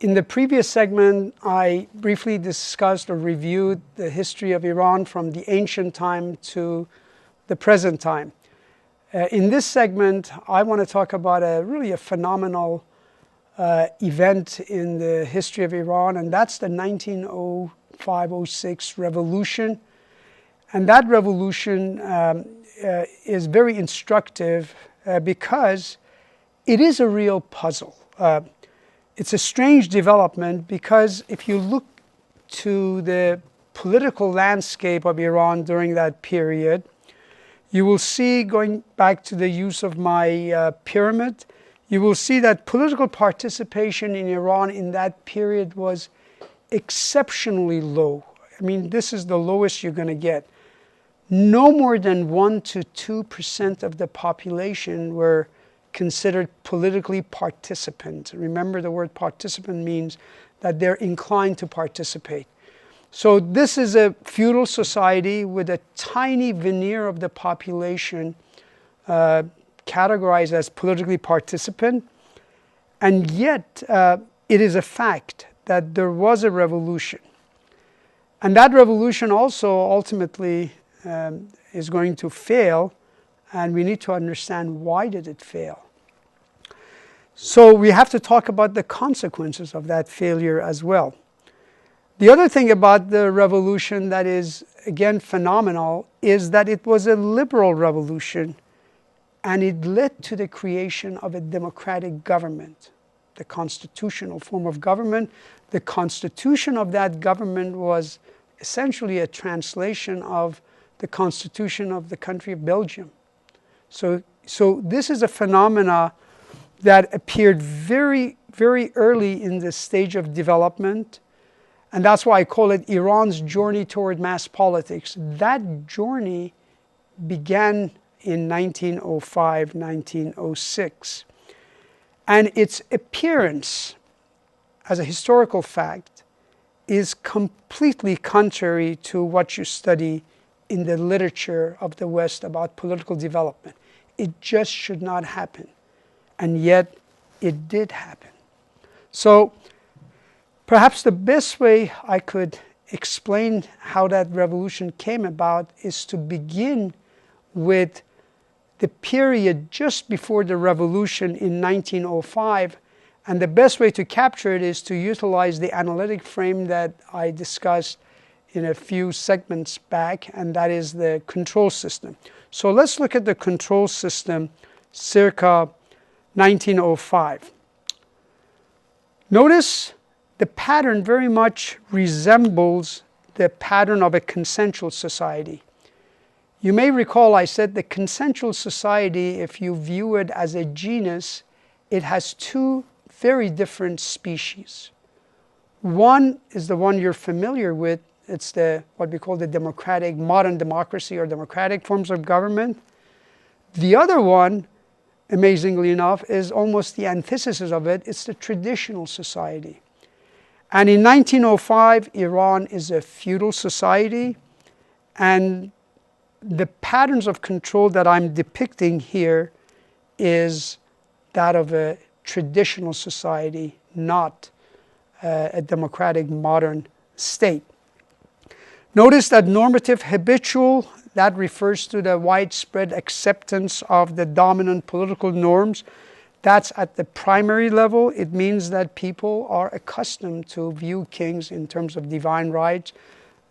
In the previous segment, I briefly discussed or reviewed the history of Iran from the ancient time to the present time. In this segment, I want to talk about really a phenomenal event in the history of Iran, and that's the 1905-06 revolution. And that revolution is very instructive because it is a real puzzle. It's a strange development because if you look to the political landscape of Iran during that period, you will see, going back to the use of my pyramid, you will see that political participation in Iran in that period was exceptionally low. I mean, this is the lowest you're going to get. No more than 1 to 2% of the population were considered politically participant. Remember, the word participant means that they're inclined to participate. So this is a feudal society with a tiny veneer of the population categorized as politically participant. And yet, it is a fact that there was a revolution. And that revolution also ultimately is going to fail, and we need to understand why did it fail. So we have to talk about the consequences of that failure as well. The other thing about the revolution that is, again, phenomenal is that it was a liberal revolution, and it led to the creation of a democratic government, the constitutional form of government. The constitution of that government was essentially a translation of the constitution of the country of Belgium. So this is a phenomena that appeared very, very early in the stage of development, and that's why I call it Iran's journey toward mass politics. That journey began in 1905, 1906, and its appearance as a historical fact is completely contrary to what you study in the literature of the West about political development. It just should not happen. And yet, it did happen. So, perhaps the best way I could explain how that revolution came about is to begin with the period just before the revolution in 1905. And the best way to capture it is to utilize the analytic frame that I discussed in a few segments back, and that is the control system. So let's look at the control system circa 1905. Notice the pattern very much resembles the pattern of a consensual society. You may recall I said the consensual society, if you view it as a genus, it has two very different species. One is the one you're familiar with. It's what we call the democratic, modern democracy or democratic forms of government. The other one, amazingly enough, is almost the antithesis of it. It's the traditional society. And in 1905, Iran is a feudal society, and the patterns of control that I'm depicting here is that of a traditional society, not a democratic modern state. Notice that normative habitual, that refers to the widespread acceptance of the dominant political norms. That's at the primary level. It means that people are accustomed to view kings in terms of divine rights.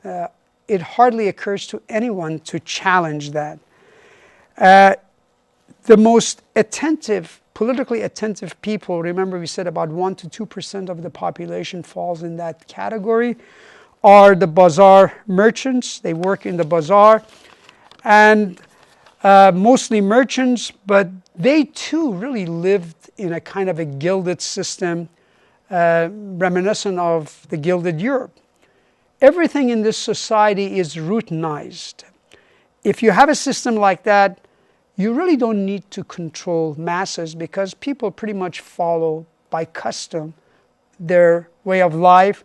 It hardly occurs to anyone to challenge that. The most attentive, politically attentive people, remember we said about 1 to 2% of the population falls in that category, are the bazaar merchants. They work in the bazaar, and mostly merchants, but they too really lived in a kind of a gilded system, reminiscent of the gilded Europe. Everything in this society is routinized. If you have a system like that, you really don't need to control masses because people pretty much follow by custom their way of life.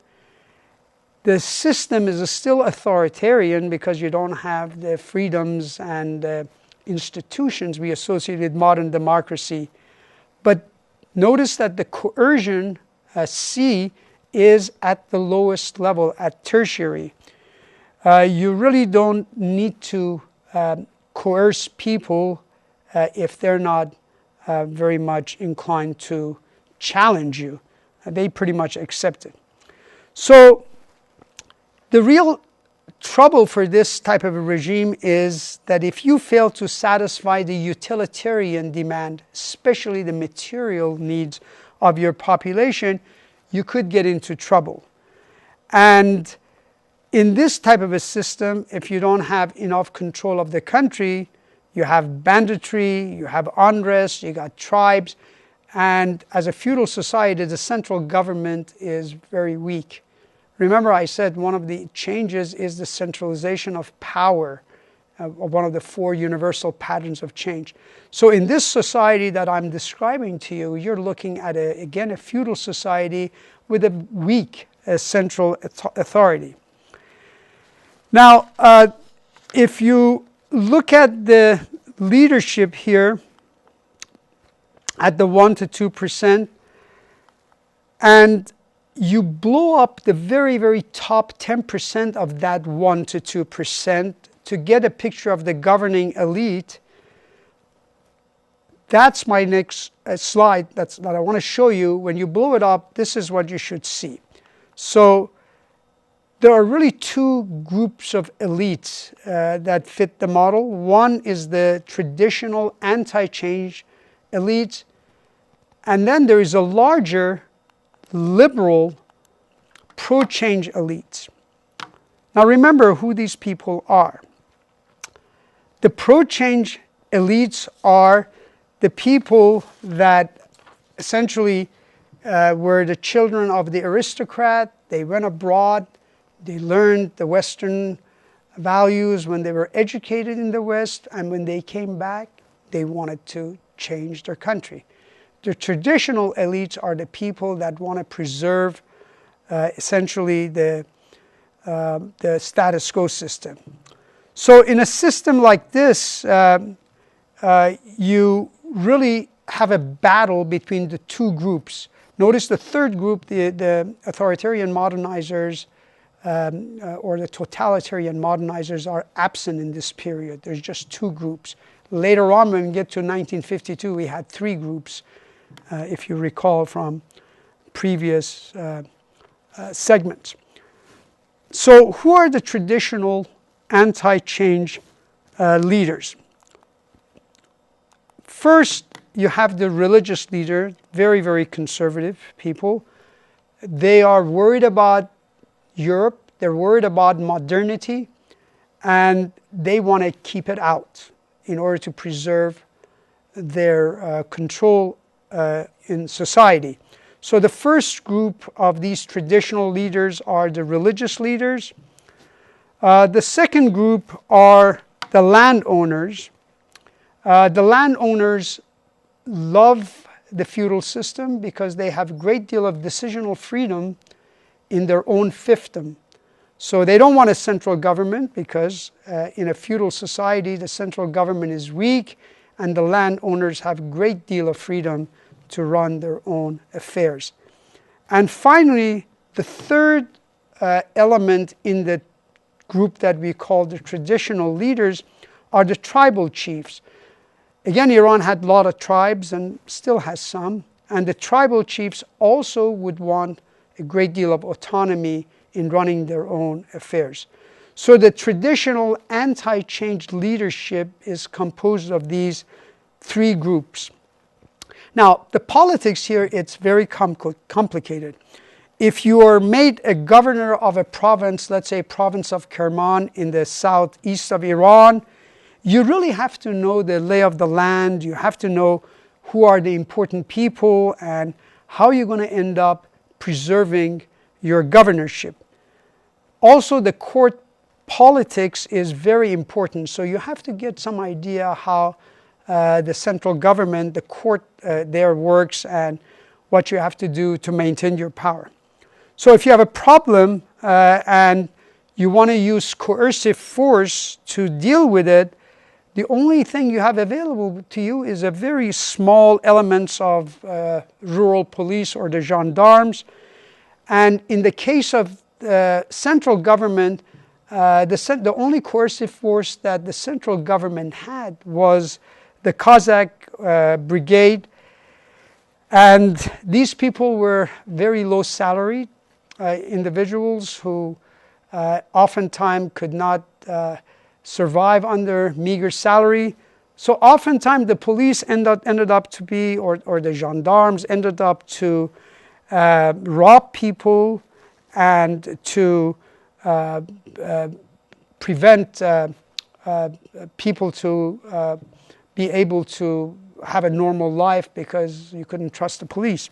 The system is still authoritarian because you don't have the freedoms and institutions we associate with modern democracy. But notice that the coercion see is at the lowest level, at tertiary. You really don't need to coerce people if they're not very much inclined to challenge you. They pretty much accept it. So the real trouble for this type of a regime is that if you fail to satisfy the utilitarian demand, especially the material needs of your population, you could get into trouble. And in this type of a system, if you don't have enough control of the country, you have banditry, you have unrest, you got tribes, and as a feudal society, the central government is very weak. Remember I said one of the changes is the centralization of power, one of the four universal patterns of change. So in this society that I'm describing to you, you're looking at, again, a feudal society with a weak central authority. Now, if you look at the leadership here at the 1 to 2%, and you blow up the very, very top 10% of that 1 to 2% to get a picture of the governing elite, that's my next slide that I want to show you. When you blow it up, this is what you should see. So there are really two groups of elites that fit the model. One is the traditional anti-change elites, and then there is a larger liberal pro-change elites. Now remember who these people are. The pro-change elites are the people that essentially were the children of the aristocrat. They went abroad, they learned the Western values when they were educated in the West, and when they came back, they wanted to change their country. The traditional elites are the people that want to preserve essentially the status quo system. So in a system like this, you really have a battle between the two groups. Notice the third group, the authoritarian modernizers or the totalitarian modernizers, are absent in this period. There's just two groups. Later on, when we get to 1952, we had three groups, if you recall from previous segments. So who are the traditional anti-change leaders? First, you have the religious leader, very, very conservative people. They are worried about Europe, they're worried about modernity, and they want to keep it out in order to preserve their control in society. So the first group of these traditional leaders are the religious leaders. The second group are the landowners. The landowners love the feudal system because they have a great deal of decisional freedom in their own fiefdom. So they don't want a central government because in a feudal society the central government is weak and the landowners have a great deal of freedom to run their own affairs. And finally, the third element in the group that we call the traditional leaders are the tribal chiefs. Again, Iran had a lot of tribes and still has some, and the tribal chiefs also would want a great deal of autonomy in running their own affairs. So the traditional anti-change leadership is composed of these three groups. Now, the politics here, it's very complicated. If you are made a governor of a province, let's say province of Kerman in the southeast of Iran, you really have to know the lay of the land. You have to know who are the important people and how you're going to end up preserving your governorship. Also, the court politics is very important. So you have to get some idea how the central government, the court there works and what you have to do to maintain your power. So if you have a problem and you want to use coercive force to deal with it, the only thing you have available to you is a very small elements of rural police or the gendarmes. And in the case of the central government, the only coercive force that the central government had was the Cossack brigade. And these people were very low salaried individuals who oftentimes could not survive under meager salary. So oftentimes the police ended up to be, or the gendarmes ended up to rob people and to prevent people to be able to have a normal life because you couldn't trust the police.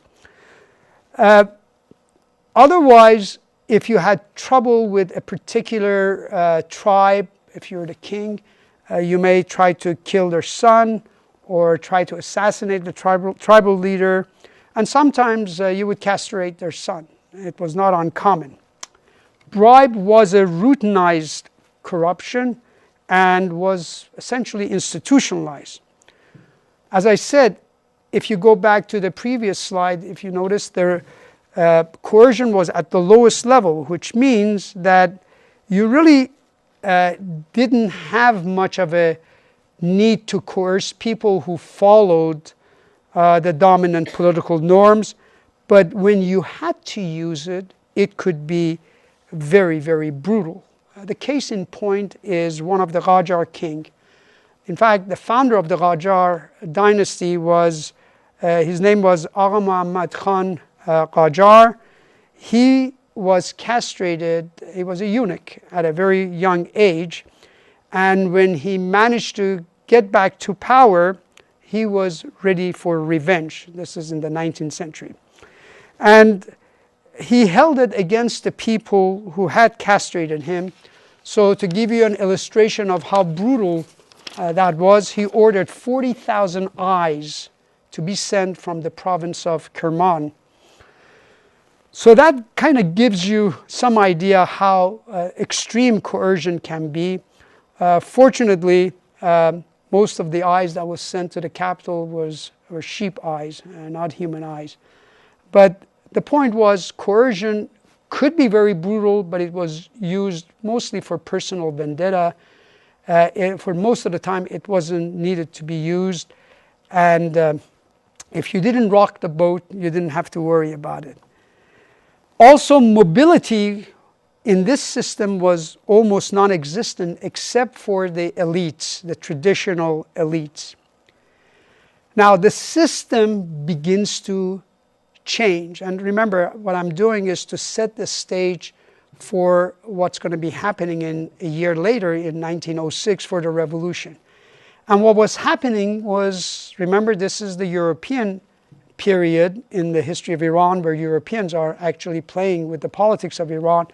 Otherwise, if you had trouble with a particular tribe, if you're the king, you may try to kill their son or try to assassinate the tribal leader. And sometimes you would castrate their son. It was not uncommon. Bribe was a routinized corruption and was essentially institutionalized. As I said, if you go back to the previous slide, if you notice, the coercion was at the lowest level, which means that you really didn't have much of a need to coerce people who followed the dominant political norms. But when you had to use it, it could be very, very brutal. The case in point is one of the Qajar king. In fact, the founder of the Qajar dynasty was, his name was Agha Muhammad Khan Qajar. He was castrated, he was a eunuch at a very young age, and when he managed to get back to power, he was ready for revenge. This is in the 19th century. And he held it against the people who had castrated him. So to give you an illustration of how brutal that was, he ordered 40,000 eyes to be sent from the province of Kerman. So that kind of gives you some idea how extreme coercion can be. Fortunately, most of the eyes that was sent to the capital were sheep eyes, not human eyes. But the point was, coercion could be very brutal, but it was used mostly for personal vendetta. For most of the time, it wasn't needed to be used. And if you didn't rock the boat, you didn't have to worry about it. Also, mobility in this system was almost non-existent except for the elites, the traditional elites. Now, the system begins to change. And remember, what I'm doing is to set the stage for what's going to be happening in a year later in 1906 for the revolution. And what was happening was, remember, this is the European period in the history of Iran where Europeans are actually playing with the politics of Iran.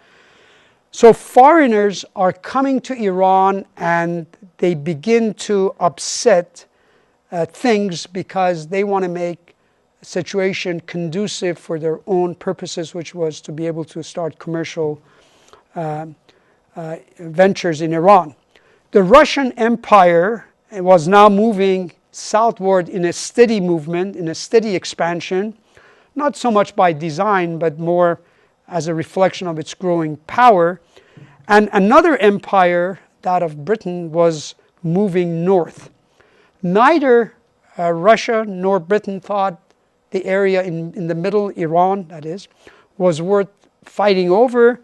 So foreigners are coming to Iran and they begin to upset things because they want to make a situation conducive for their own purposes, which was to be able to start commercial ventures in Iran. The Russian Empire was now moving southward in a steady movement, in a steady expansion, not so much by design, but more as a reflection of its growing power. And another empire, that of Britain, was moving north. Neither Russia nor Britain thought the area in the middle, Iran, that is, was worth fighting over,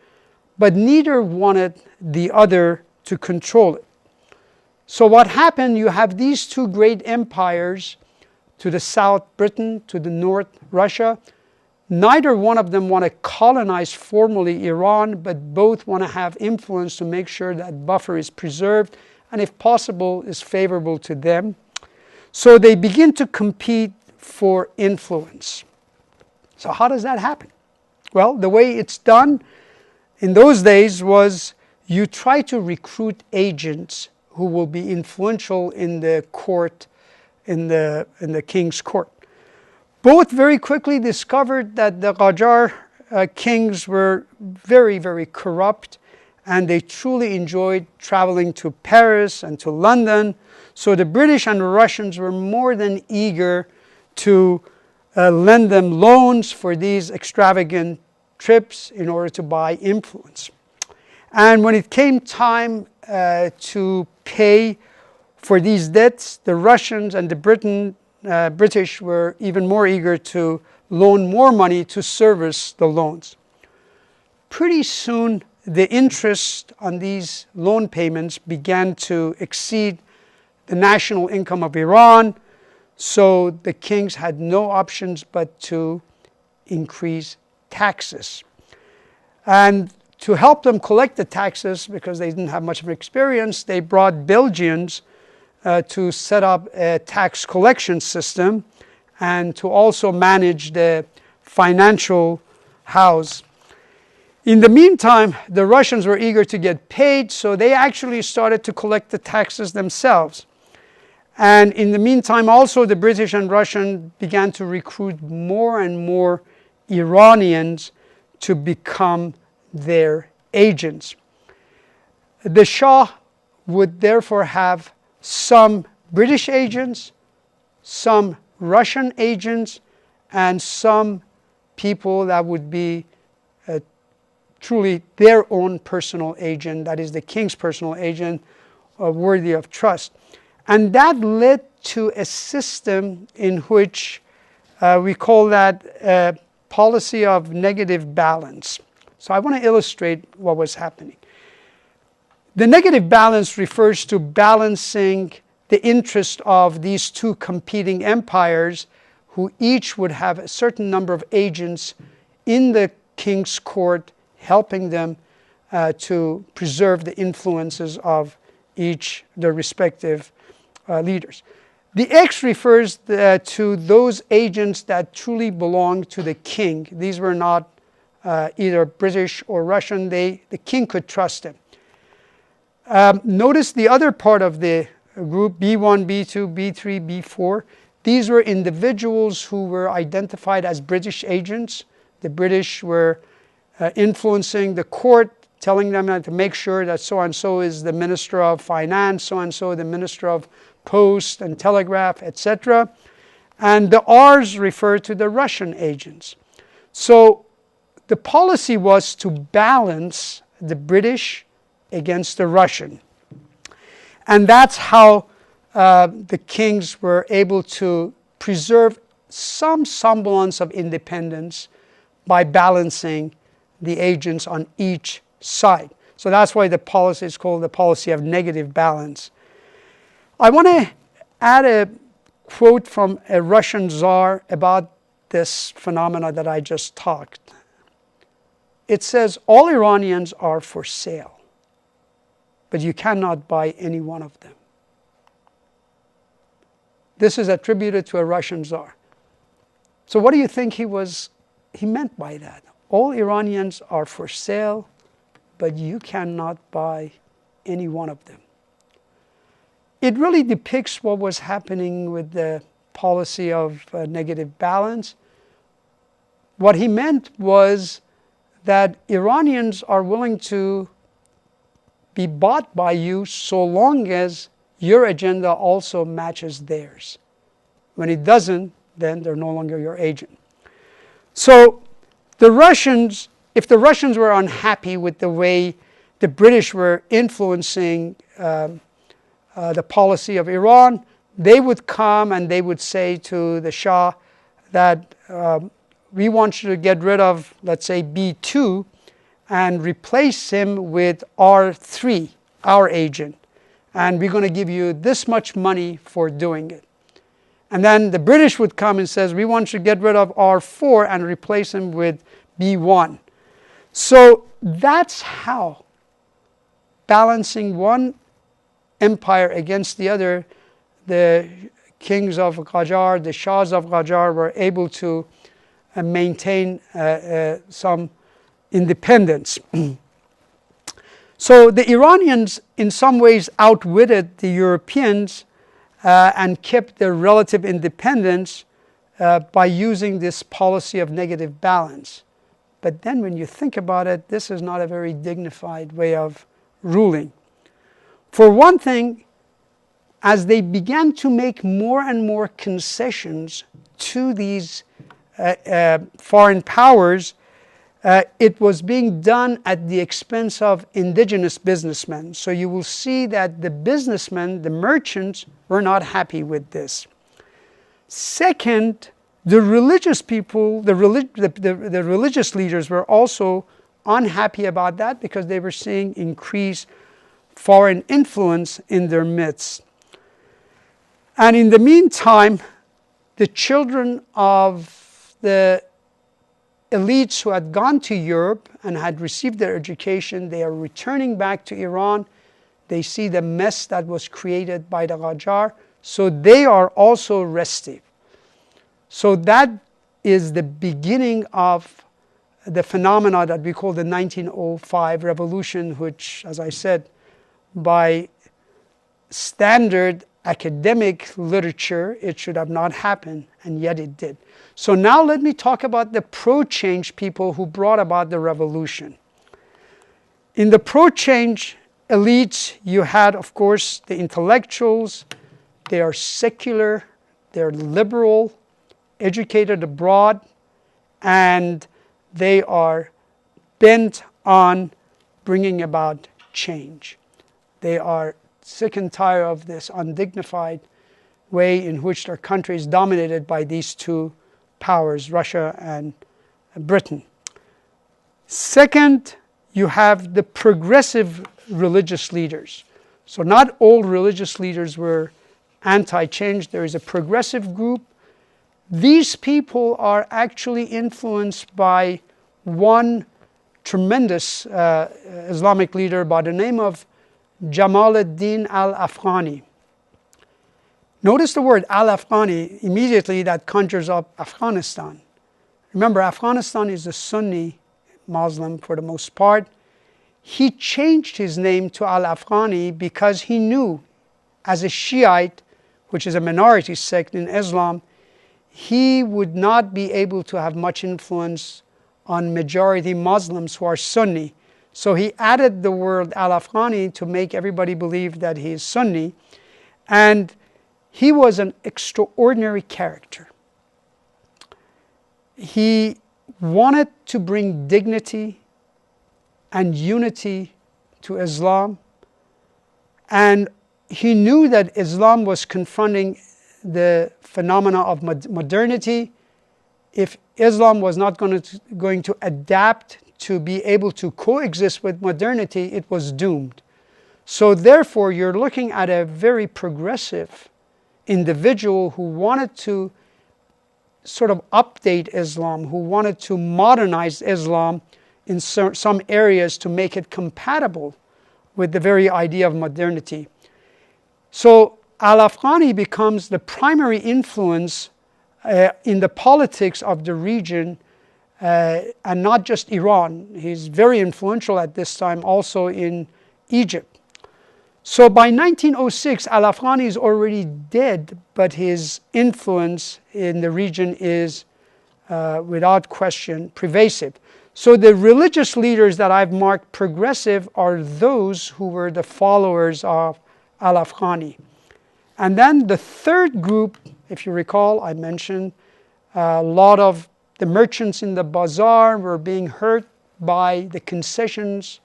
but neither wanted the other to control it. So what happened, you have these two great empires, to the south Britain, to the north Russia. Neither one of them want to colonize formally Iran, but both want to have influence to make sure that buffer is preserved and, if possible, is favorable to them. So they begin to compete for influence. So how does that happen? Well, the way it's done in those days was you try to recruit agents who will be influential in the court, in the king's court. Both very quickly discovered that the Qajar kings were very, very corrupt, and they truly enjoyed traveling to Paris and to London. So the British and the Russians were more than eager to lend them loans for these extravagant trips in order to buy influence. And when it came time to pay for these debts, the Russians and the British were even more eager to loan more money to service the loans. Pretty soon, the interest on these loan payments began to exceed the national income of Iran, so the kings had no options but to increase taxes. And to help them collect the taxes, because they didn't have much of experience, they brought Belgians to set up a tax collection system and to also manage the financial house. In the meantime, the Russians were eager to get paid, so they actually started to collect the taxes themselves. And in the meantime, also the British and Russian began to recruit more and more Iranians to become their agents. The Shah would therefore have some British agents, some Russian agents, and some people that would be truly their own personal agent, that is the king's personal agent, worthy of trust. And that led to a system in which we call that a policy of negative balance. So I want to illustrate what was happening. The negative balance refers to balancing the interest of these two competing empires, who each would have a certain number of agents in the king's court, helping them to preserve the influences of each, their respective leaders. The X refers to those agents that truly belong to the king. These were not either British or Russian. The king could trust them. Notice the other part of the group, B1, B2, B3, B4. These were individuals who were identified as British agents. The British were influencing the court, telling them to make sure that so-and-so is the Minister of Finance, so-and-so the Minister of Post and Telegraph, etc. And the R's refer to the Russian agents. So the policy was to balance the British against the Russian. And that's how the kings were able to preserve some semblance of independence by balancing the agents on each side. So that's why the policy is called the policy of negative balance. I want to add a quote from a Russian czar about this phenomena that I just talked. It says, "All Iranians are for sale, but you cannot buy any one of them." This is attributed to a Russian czar. So what do you think he meant by that? All Iranians are for sale, but you cannot buy any one of them. It really depicts what was happening with the policy of negative balance. What he meant was that Iranians are willing to be bought by you so long as your agenda also matches theirs. When it doesn't, then they're no longer your agent. So the Russians, if the Russians were unhappy with the way the British were influencing the policy of Iran, they would come and they would say to the Shah that we want you to get rid of, let's say, B2 and replace him with R3, our agent. And we're going to give you this much money for doing it. And then the British would come and says, we want you to get rid of R4 and replace him with B1. So that's how balancing one empire against the other, the kings of Qajar, the Shahs of Qajar were able to maintain some independence. So the Iranians in some ways outwitted the Europeans and kept their relative independence by using this policy of negative balance. But then when you think about it, this is not a very dignified way of ruling. For one thing, as they began to make more and more concessions to these foreign powers, it was being done at the expense of indigenous businessmen. So you will see that the businessmen, the merchants, were not happy with this. Second, the religious people, the religious leaders were also unhappy about that because they were seeing increased foreign influence in their midst. And in the meantime, the children of the elites who had gone to Europe and had received their education, they are returning back to Iran. They see the mess that was created by the Qajar, so they are also restive. So that is the beginning of the phenomena that we call the 1905 revolution, which, as I said, by standard academic literature, it should have not happened, and yet it did. So now let me talk about the pro-change people who brought about the revolution. In the pro-change elites, you had, of course, the intellectuals. They are secular, they're liberal, educated abroad, and they are bent on bringing about change. They are sick and tired of this undignified way in which their country is dominated by these two powers, Russia and Britain. Second, you have the progressive religious leaders. So not all religious leaders were anti-change. There is a progressive group. These people are actually influenced by one tremendous Islamic leader by the name of Jamal ad-Din al-Afghani. Notice the word al-Afghani, immediately that conjures up Afghanistan. Remember, Afghanistan is a Sunni Muslim for the most part. He changed his name to al-Afghani because he knew, as a Shiite, which is a minority sect in Islam, he would not be able to have much influence on majority Muslims who are Sunni. So he added the word al-Afghani to make everybody believe that he is Sunni. And he was an extraordinary character. He wanted to bring dignity and unity to Islam. And he knew that Islam was confronting the phenomena of modernity. If Islam was not going to adapt to be able to coexist with modernity, it was doomed. So therefore, you're looking at a very progressive individual who wanted to sort of update Islam, who wanted to modernize Islam in some areas to make it compatible with the very idea of modernity. So al-Afghani becomes the primary influence in the politics of the region, and not just Iran. He's very influential at this time also in Egypt. So by 1906, al-Afghani is already dead, but his influence in the region is, without question, pervasive. So the religious leaders that I've marked progressive are those who were the followers of al-Afghani. And then the third group, if you recall, I mentioned a lot of the merchants in the bazaar were being hurt by the concessions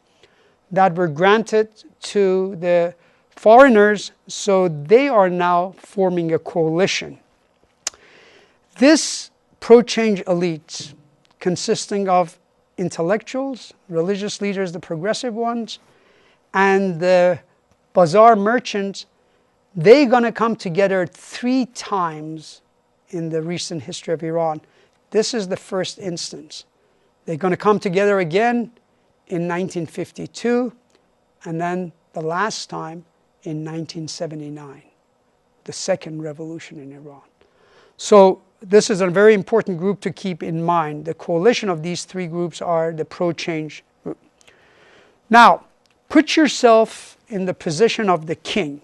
that were granted to the foreigners, so they are now forming a coalition. This pro-change elite, consisting of intellectuals, religious leaders, the progressive ones, and the bazaar merchants, they're going to come together 3 times in the recent history of Iran. This is the first instance. They're going to come together again in 1952, and then the last time in 1979, the second revolution in Iran. So this is a very important group to keep in mind. The coalition of these 3 groups are the pro-change group. Now, put yourself in the position of the king.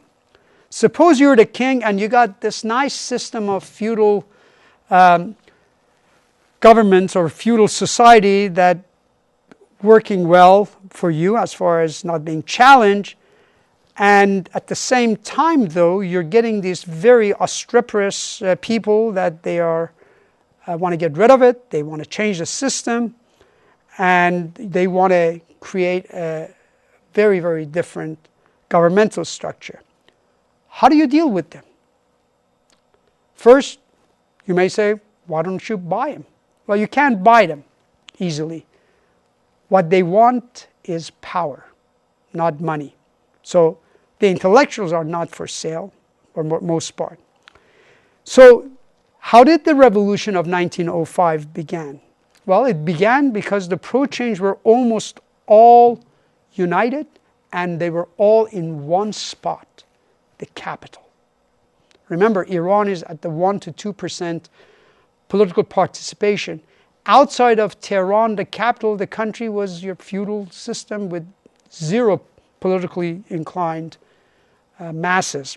Suppose you're the king and you got this nice system of feudal government or feudal society that working well for you as far as not being challenged. And at the same time, though, you're getting these very obstreperous people that they are want to get rid of it. They want to change the system, and they want to create a very, very different governmental structure. How do you deal with them? First, you may say, why don't you buy them? Well, you can't buy them easily. What they want is power, not money. So the intellectuals are not for sale, for most part. So how did the revolution of 1905 begin? Well, it began because the pro-change were almost all united, and they were all in one spot, the capital. Remember, Iran is at the 1 to 2% political participation. Outside of Tehran, the capital of the country, was your feudal system with zero politically inclined masses.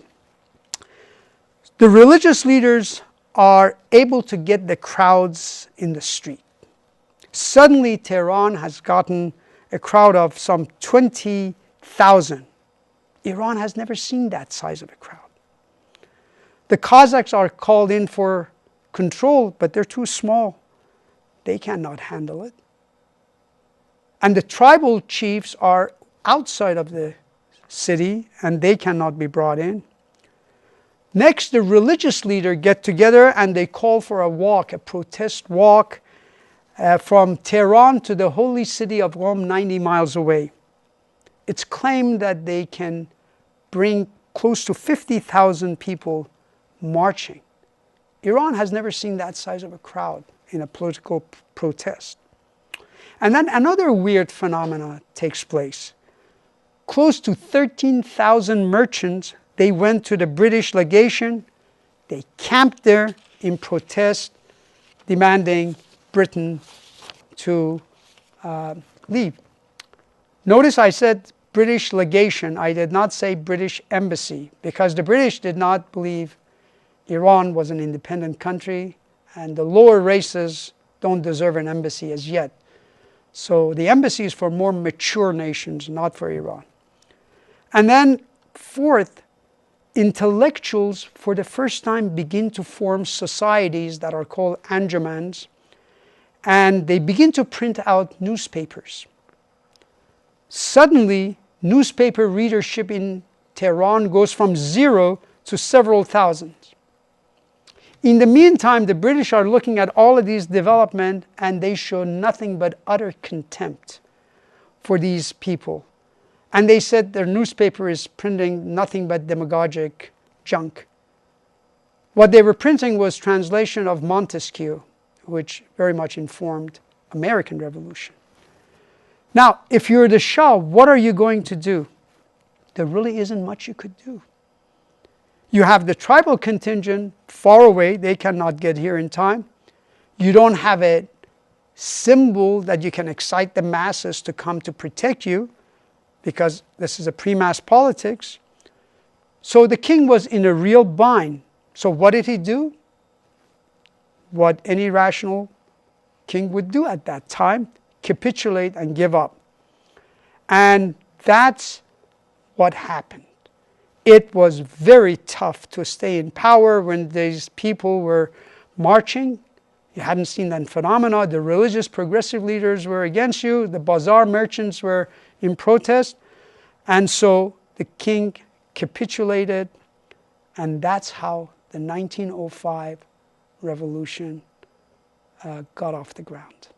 The religious leaders are able to get the crowds in the street. Suddenly, Tehran has gotten a crowd of some 20,000. Iran has never seen that size of a crowd. The Kazakhs are called in for control, but they're too small. They cannot handle it. And the tribal chiefs are outside of the city, and they cannot be brought in. Next, the religious leaders get together and they call for a walk, a protest walk from Tehran to the holy city of Qom, 90 miles away. It's claimed that they can bring close to 50,000 people marching. Iran has never seen that size of a crowd in a political protest. And then another weird phenomena takes place. Close to 13,000 merchants, they went to the British legation. They camped there in protest, demanding Britain to leave. Notice I said British legation. I did not say British embassy, because the British did not believe Iran was an independent country, and the lower races don't deserve an embassy as yet. So the embassy is for more mature nations, not for Iran. And then fourth, intellectuals for the first time begin to form societies that are called anjumans, and they begin to print out newspapers. Suddenly, newspaper readership in Tehran goes from 0 to several thousand. In the meantime, the British are looking at all of these developments, and they show nothing but utter contempt for these people. And they said their newspaper is printing nothing but demagogic junk. What they were printing was translation of Montesquieu, which very much informed American Revolution. Now, if you're the Shah, what are you going to do? There really isn't much you could do. You have the tribal contingent far away. They cannot get here in time. You don't have a symbol that you can excite the masses to come to protect you, because this is a pre-mass politics. So the king was in a real bind. So what did he do? What any rational king would do at that time: capitulate and give up. And that's what happened. It was very tough to stay in power when these people were marching. You hadn't seen that phenomena. The religious progressive leaders were against you. The bazaar merchants were in protest. And so the king capitulated, and that's how the 1905 revolution got off the ground.